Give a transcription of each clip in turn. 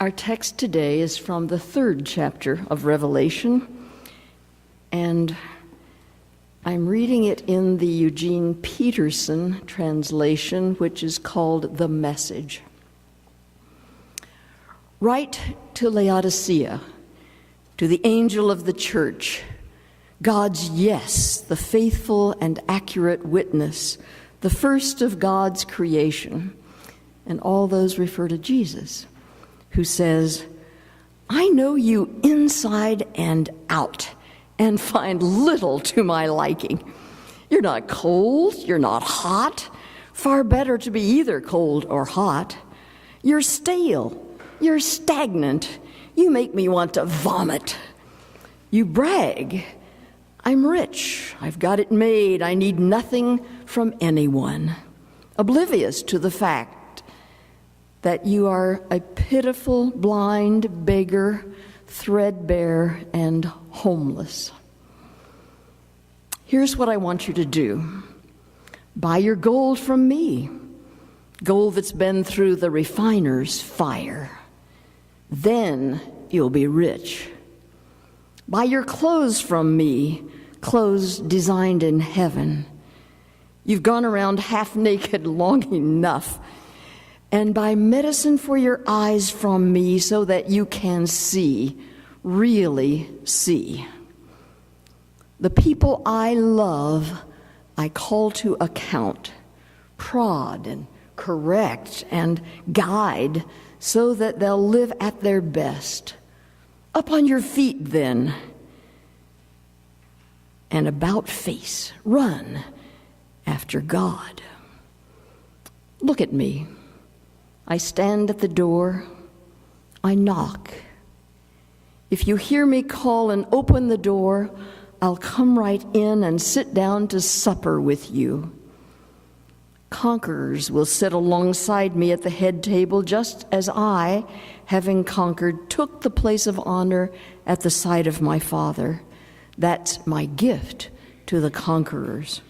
Our text today is from the 3rd chapter of Revelation, and I'm reading it in the Eugene Peterson translation, which is called The Message. Write to Laodicea, to the angel of the church, God's yes, the faithful and accurate witness, the first of God's creation, and all those refer to Jesus, who says, I know you inside and out and find little to my liking. You're not cold, you're not hot. Far better to be either cold or hot. You're stale, you're stagnant. You make me want to vomit. You brag, I'm rich, I've got it made, I need nothing from anyone. Oblivious to the fact that you are a pitiful, blind beggar, threadbare, and homeless. Here's what I want you to do. Buy your gold from me, gold that's been through the refiner's fire. Then you'll be rich. Buy your clothes from me, clothes designed in heaven. You've gone around half naked long enough. And buy medicine for your eyes from me so that you can see, really see. The people I love, I call to account, prod and correct and guide so that they'll live at their best. Up on your feet then, and about face, run after God. Look at me. I stand at the door, I knock. If you hear me call and open the door, I'll come right in and sit down to supper with you. Conquerors will sit alongside me at the head table, just as I, having conquered, took the place of honor at the side of my Father. That's my gift to the conquerors.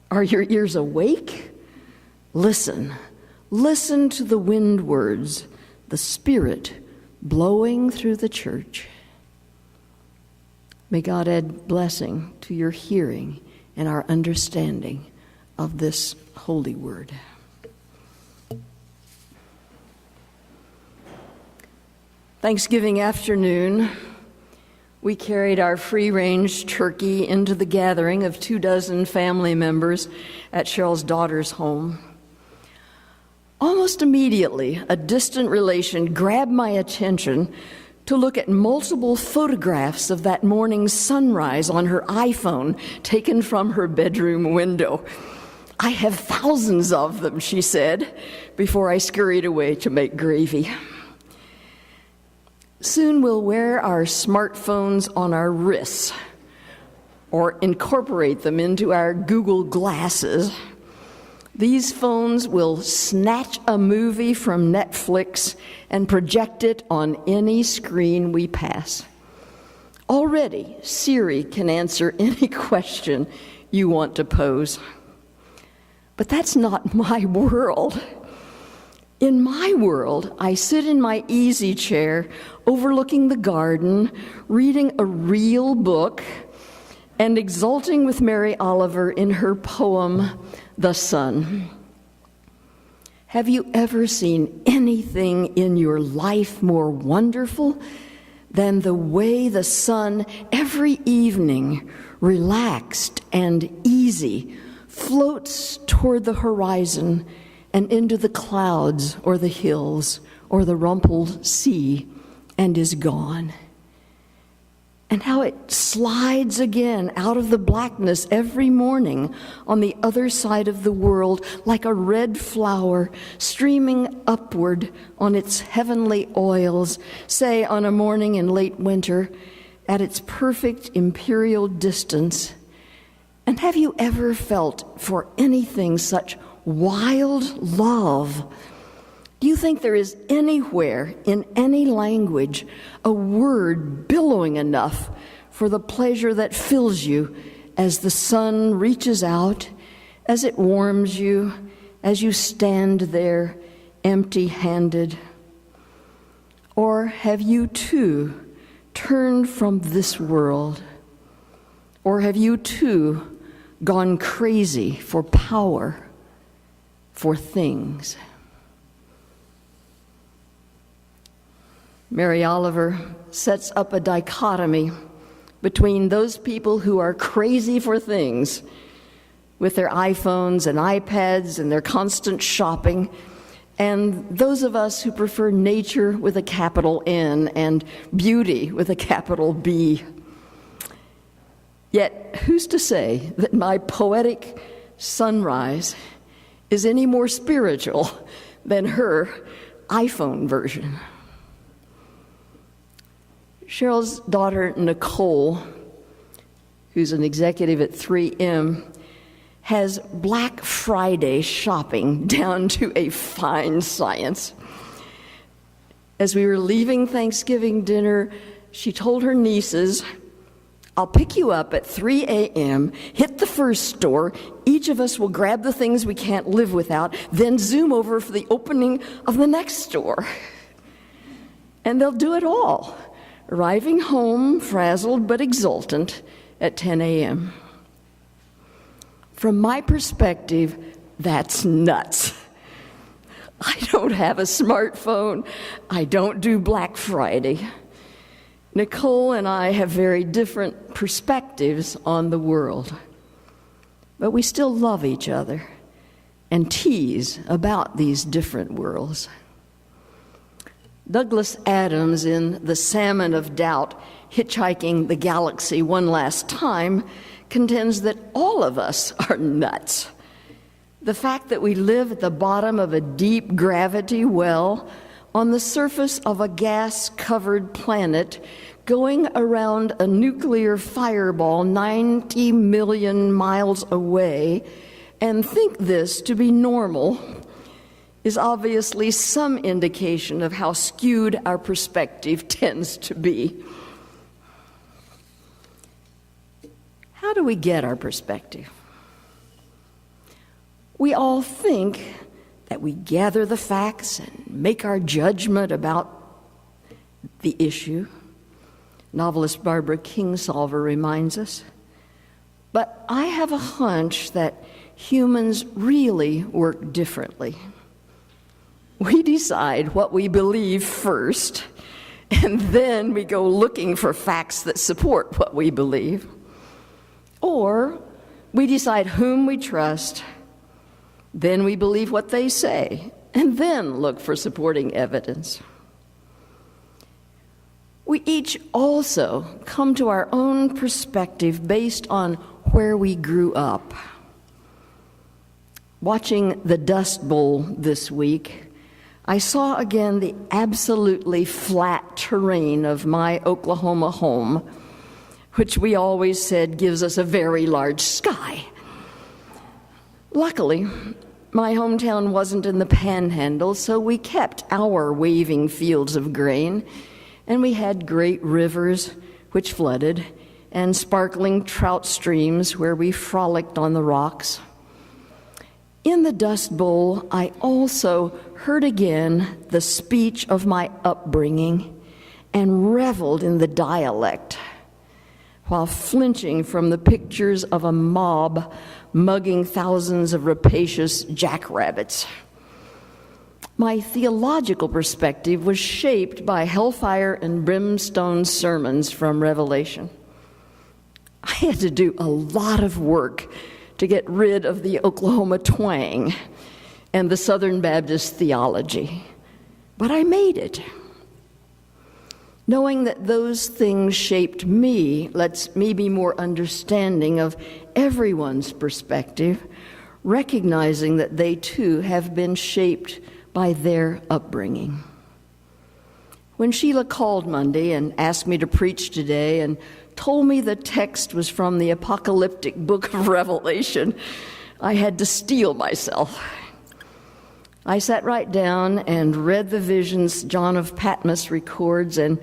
Are your ears awake? Listen. Listen to the wind words, the Spirit blowing through the church. May God add blessing to your hearing and our understanding of this holy word. Thanksgiving afternoon, we carried our free-range turkey into the gathering of 24 family members at Cheryl's daughter's home. Almost immediately, a distant relation grabbed my attention to look at multiple photographs of that morning's sunrise on her iPhone taken from her bedroom window. I have thousands of them, she said, before I scurried away to make gravy. Soon we'll wear our smartphones on our wrists or incorporate them into our Google Glasses. These phones will snatch a movie from Netflix and project it on any screen we pass. Already, Siri can answer any question you want to pose. But that's not my world. In my world, I sit in my easy chair overlooking the garden, reading a real book, and exulting with Mary Oliver in her poem, The Sun. Have you ever seen anything in your life more wonderful than the way the sun every evening, relaxed and easy, floats toward the horizon and into the clouds or the hills or the rumpled sea and is gone? And how it slides again out of the blackness every morning on the other side of the world like a red flower streaming upward on its heavenly oils, say on a morning in late winter at its perfect imperial distance. And have you ever felt for anything such wild love? Do you think there is anywhere in any language a word billowing enough for the pleasure that fills you as the sun reaches out, as it warms you, as you stand there empty-handed? Or have you too turned from this world? Or have you too gone crazy for power, for things? Mary Oliver sets up a dichotomy between those people who are crazy for things with their iPhones and iPads and their constant shopping, and those of us who prefer nature with a capital N and beauty with a capital B. Yet, who's to say that my poetic sunrise is any more spiritual than her iPhone version? Cheryl's daughter, Nicole, who's an executive at 3M, has Black Friday shopping down to a fine science. As we were leaving Thanksgiving dinner, she told her nieces, "I'll pick you up at 3 a.m., hit the first store, each of us will grab the things we can't live without, then zoom over for the opening of the next store." And they'll do it all, arriving home frazzled but exultant at 10 a.m. From my perspective, that's nuts. I don't have a smartphone. I don't do Black Friday. Nicole and I have very different perspectives on the world, but we still love each other and tease about these different worlds. Douglas Adams, in The Salmon of Doubt, Hitchhiking the Galaxy One Last Time, contends that all of us are nuts. The fact that we live at the bottom of a deep gravity well on the surface of a gas-covered planet going around a nuclear fireball 90 million miles away and think this to be normal is obviously some indication of how skewed our perspective tends to be. How do we get our perspective? We all think that we gather the facts and make our judgment about the issue. Novelist Barbara Kingsolver reminds us. But I have a hunch that humans really work differently. We decide what we believe first, and then we go looking for facts that support what we believe. Or we decide whom we trust, then we believe what they say, and then look for supporting evidence. We each also come to our own perspective based on where we grew up. Watching the Dust Bowl this week, I saw again the absolutely flat terrain of my Oklahoma home, which we always said gives us a very large sky. Luckily, my hometown wasn't in the panhandle, so we kept our waving fields of grain, and we had great rivers which flooded, and sparkling trout streams where we frolicked on the rocks. In the Dust Bowl, I also heard again the speech of my upbringing and reveled in the dialect, while flinching from the pictures of a mob mugging thousands of rapacious jackrabbits. My theological perspective was shaped by hellfire and brimstone sermons from Revelation. I had to do a lot of work to get rid of the Oklahoma twang and the Southern Baptist theology, but I made it. Knowing that those things shaped me lets me be more understanding of everyone's perspective, recognizing that they too have been shaped by their upbringing. When Sheila called Monday and asked me to preach today and told me the text was from the apocalyptic book of Revelation, I had to steel myself. I sat right down and read the visions John of Patmos records and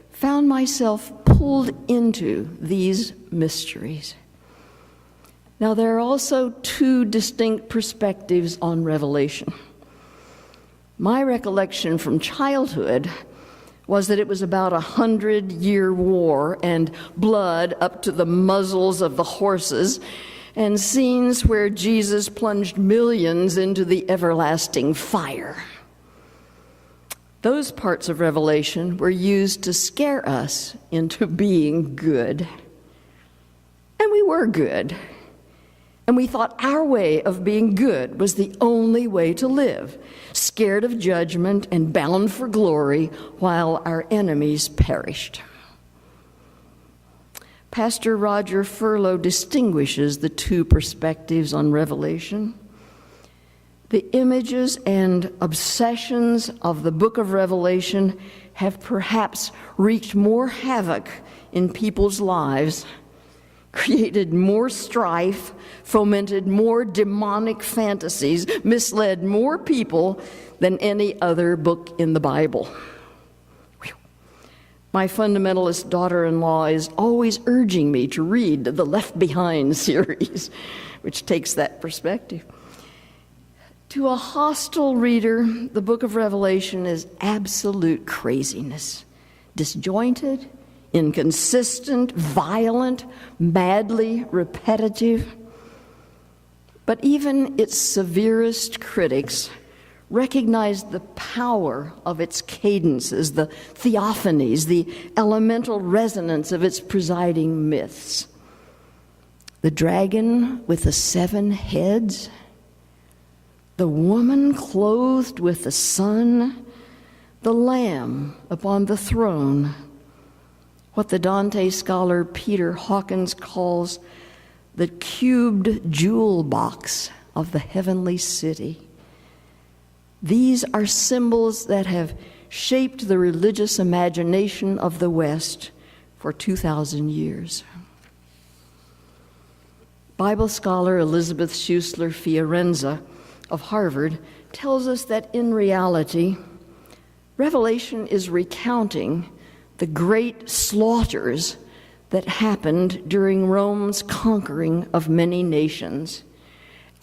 found myself pulled into these mysteries. Now, there are also two distinct perspectives on Revelation. My recollection from childhood was that it was about 100-year war and blood up to the muzzles of the horses and scenes where Jesus plunged millions into the everlasting fire. Those parts of Revelation were used to scare us into being good. And we were good. And we thought our way of being good was the only way to live, scared of judgment and bound for glory while our enemies perished. Pastor Roger Furlow distinguishes the two perspectives on Revelation. The images and obsessions of the book of Revelation have perhaps wreaked more havoc in people's lives, created more strife, fomented more demonic fantasies, misled more people than any other book in the Bible. My fundamentalist daughter-in-law is always urging me to read the Left Behind series, which takes that perspective. To a hostile reader, the book of Revelation is absolute craziness, disjointed, inconsistent, violent, madly repetitive. But even its severest critics recognize the power of its cadences, the theophanies, the elemental resonance of its presiding myths. The dragon with the 7 heads, the woman clothed with the sun, the lamb upon the throne, what the Dante scholar Peter Hawkins calls the cubed jewel box of the heavenly city. These are symbols that have shaped the religious imagination of the West for 2,000 years. Bible scholar Elizabeth Schussler Fiorenza of Harvard tells us that in reality, Revelation is recounting the great slaughters that happened during Rome's conquering of many nations,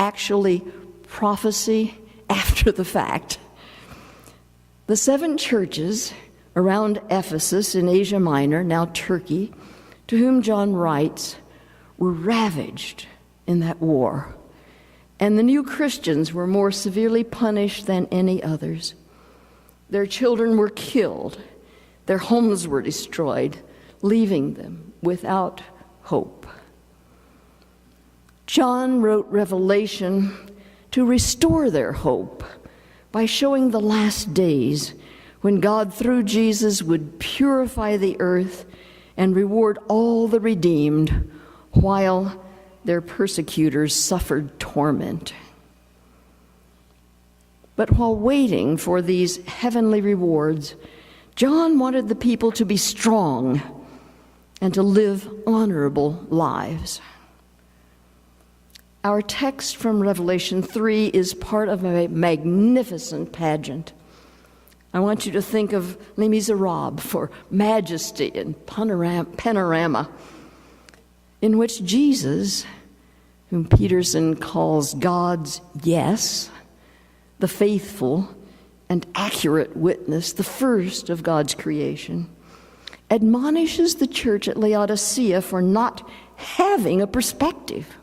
actually prophecy after the fact. The 7 churches around Ephesus in Asia Minor, now Turkey, to whom John writes, were ravaged in that war. And the new Christians were more severely punished than any others. Their children were killed. Their homes were destroyed, leaving them without hope. John wrote Revelation to restore their hope by showing the last days when God, through Jesus, would purify the earth and reward all the redeemed while their persecutors suffered torment. But while waiting for these heavenly rewards, John wanted the people to be strong and to live honorable lives. Our text from Revelation 3 is part of a magnificent pageant. I want you to think of Les Miserables for majesty and panorama, in which Jesus, whom Peterson calls God's yes, the faithful and accurate witness, the first of God's creation, admonishes the church at Laodicea for not having a perspective.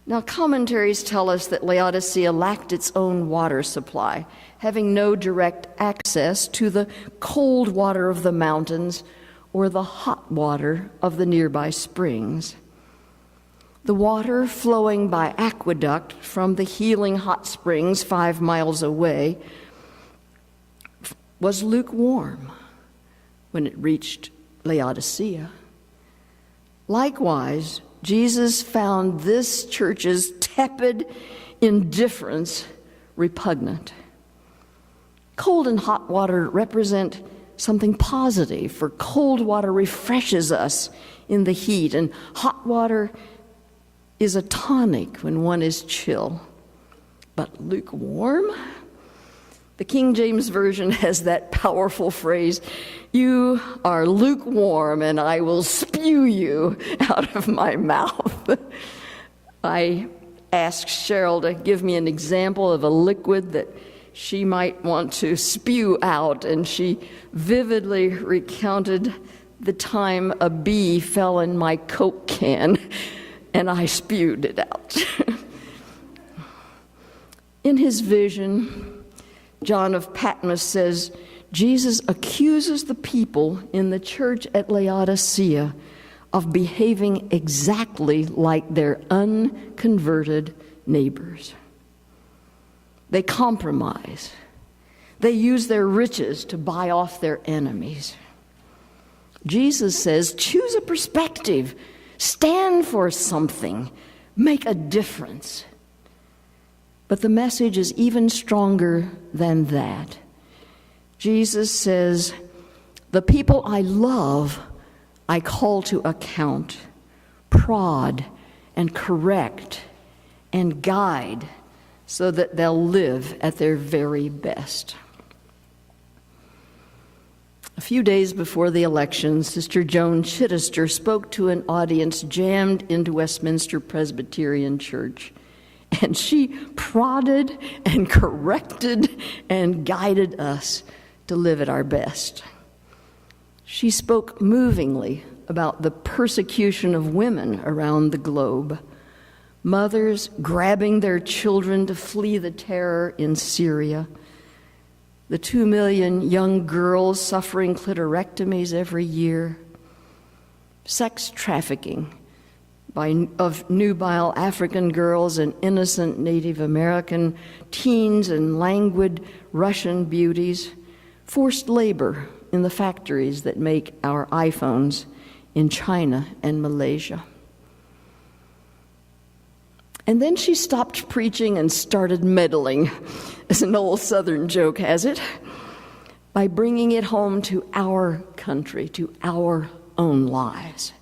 Now, commentaries tell us that Laodicea lacked its own water supply, having no direct access to the cold water of the mountains or the hot water of the nearby springs. The water flowing by aqueduct from the healing hot springs 5 miles away was lukewarm when it reached Laodicea. Likewise, Jesus found this church's tepid indifference repugnant. Cold and hot water represent something positive, for cold water refreshes us in the heat, and hot water is a tonic when one is chill. But lukewarm? The King James Version has that powerful phrase, "You are lukewarm, and I will spew you out of my mouth." I asked Cheryl to give me an example of a liquid that she might want to spew out, and she vividly recounted the time a bee fell in my Coke can and I spewed it out. In his vision, John of Patmos says, Jesus accuses the people in the church at Laodicea of behaving exactly like their unconverted neighbors. They compromise. They use their riches to buy off their enemies. Jesus says, choose a perspective, stand for something, make a difference. But the message is even stronger than that. Jesus says, the people I love, I call to account, prod and correct and guide so that they'll live at their very best. A few days before the election, Sister Joan Chittister spoke to an audience jammed into Westminster Presbyterian Church, and she prodded and corrected and guided us to live at our best. She spoke movingly about the persecution of women around the globe, mothers grabbing their children to flee the terror in Syria, the 2 million young girls suffering clitorectomies every year, sex trafficking of nubile African girls and innocent Native American teens and languid Russian beauties, forced labor in the factories that make our iPhones in China and Malaysia. And then she stopped preaching and started meddling, as an old Southern joke has it, by bringing it home to our country, to our own lives.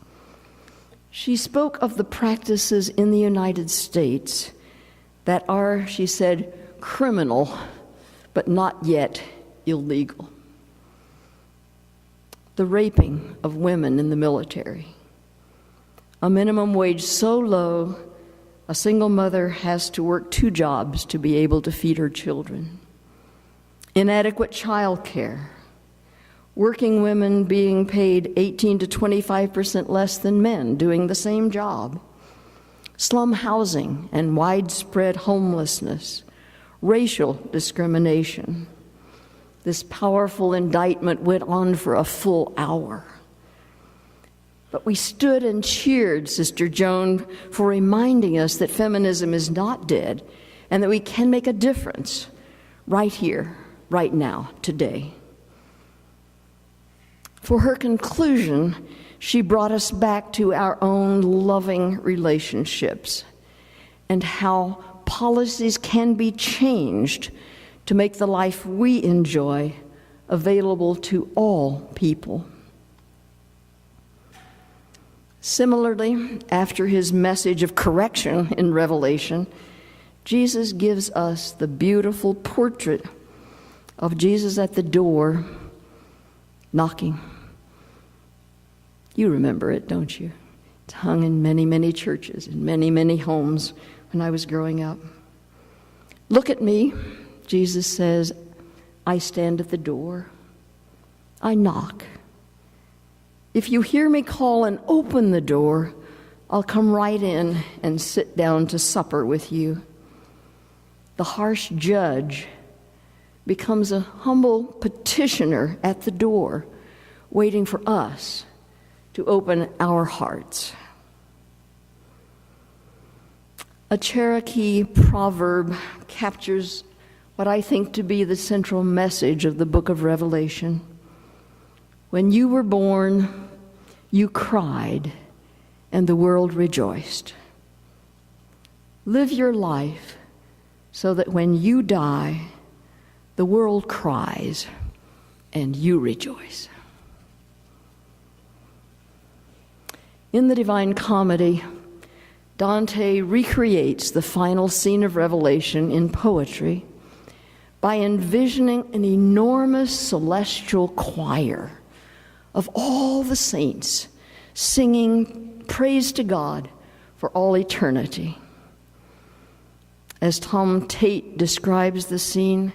She spoke of the practices in the United States that are, she said, criminal, but not yet illegal. The raping of women in the military, a minimum wage so low a single mother has to work 2 jobs to be able to feed her children. Inadequate child care. Working women being paid 18 to 25% less than men doing the same job. Slum housing and widespread homelessness. Racial discrimination. This powerful indictment went on for a full hour. But we stood and cheered Sister Joan for reminding us that feminism is not dead and that we can make a difference right here, right now, today. For her conclusion, she brought us back to our own loving relationships and how policies can be changed to make the life we enjoy available to all people. Similarly, after his message of correction in Revelation, Jesus gives us the beautiful portrait of Jesus at the door, knocking. You remember it, don't you? It's hung in many, many churches, in many, many homes when I was growing up. Look at me, Jesus says, I stand at the door. I knock. If you hear me call and open the door, I'll come right in and sit down to supper with you. The harsh judge becomes a humble petitioner at the door, waiting for us to open our hearts. A Cherokee proverb captures what I think to be the central message of the book of Revelation. When you were born, you cried, and the world rejoiced. Live your life so that when you die, the world cries, and you rejoice. In the Divine Comedy, Dante recreates the final scene of Revelation in poetry by envisioning an enormous celestial choir of all the saints singing praise to God for all eternity. As Tom Tate describes the scene,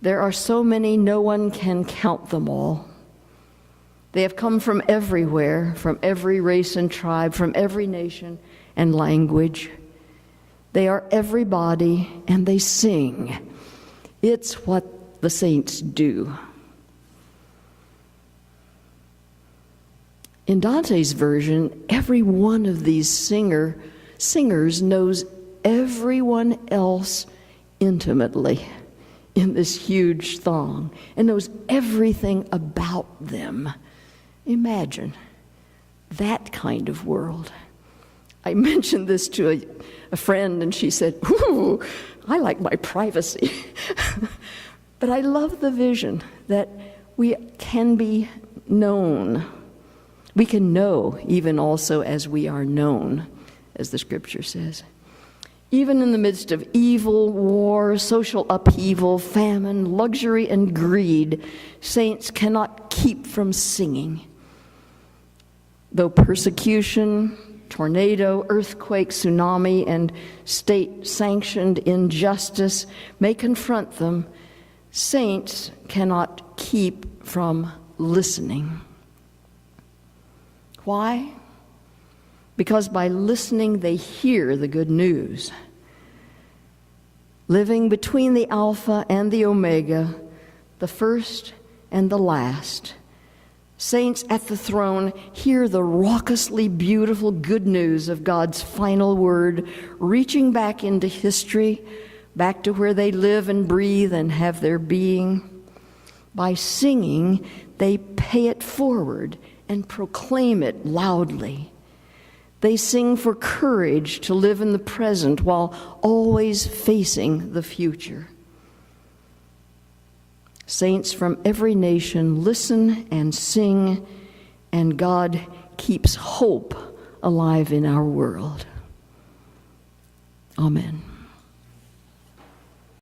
There are so many, no one can count them all. They have come from everywhere, from every race and tribe, from every nation and language. They are everybody, and they sing. It's what the saints do. In Dante's version, every one of these singers knows everyone else intimately in this huge throng and knows everything about them. Imagine that kind of world. I mentioned this to a friend, and she said, "Ooh, I like my privacy." But I love the vision that we can be known. We can know even also as we are known, as the scripture says. Even in the midst of evil, war, social upheaval, famine, luxury, and greed, saints cannot keep from singing. Though persecution, tornado, earthquake, tsunami, and state-sanctioned injustice may confront them, saints cannot keep from listening. Why? Because by listening, they hear the good news. Living between the Alpha and the Omega, the first and the last, saints at the throne hear the raucously beautiful good news of God's final word, reaching back into history, back to where they live and breathe and have their being. By singing, they pay it forward and proclaim it loudly. They sing for courage to live in the present while always facing the future. Saints from every nation listen and sing, and God keeps hope alive in our world. Amen.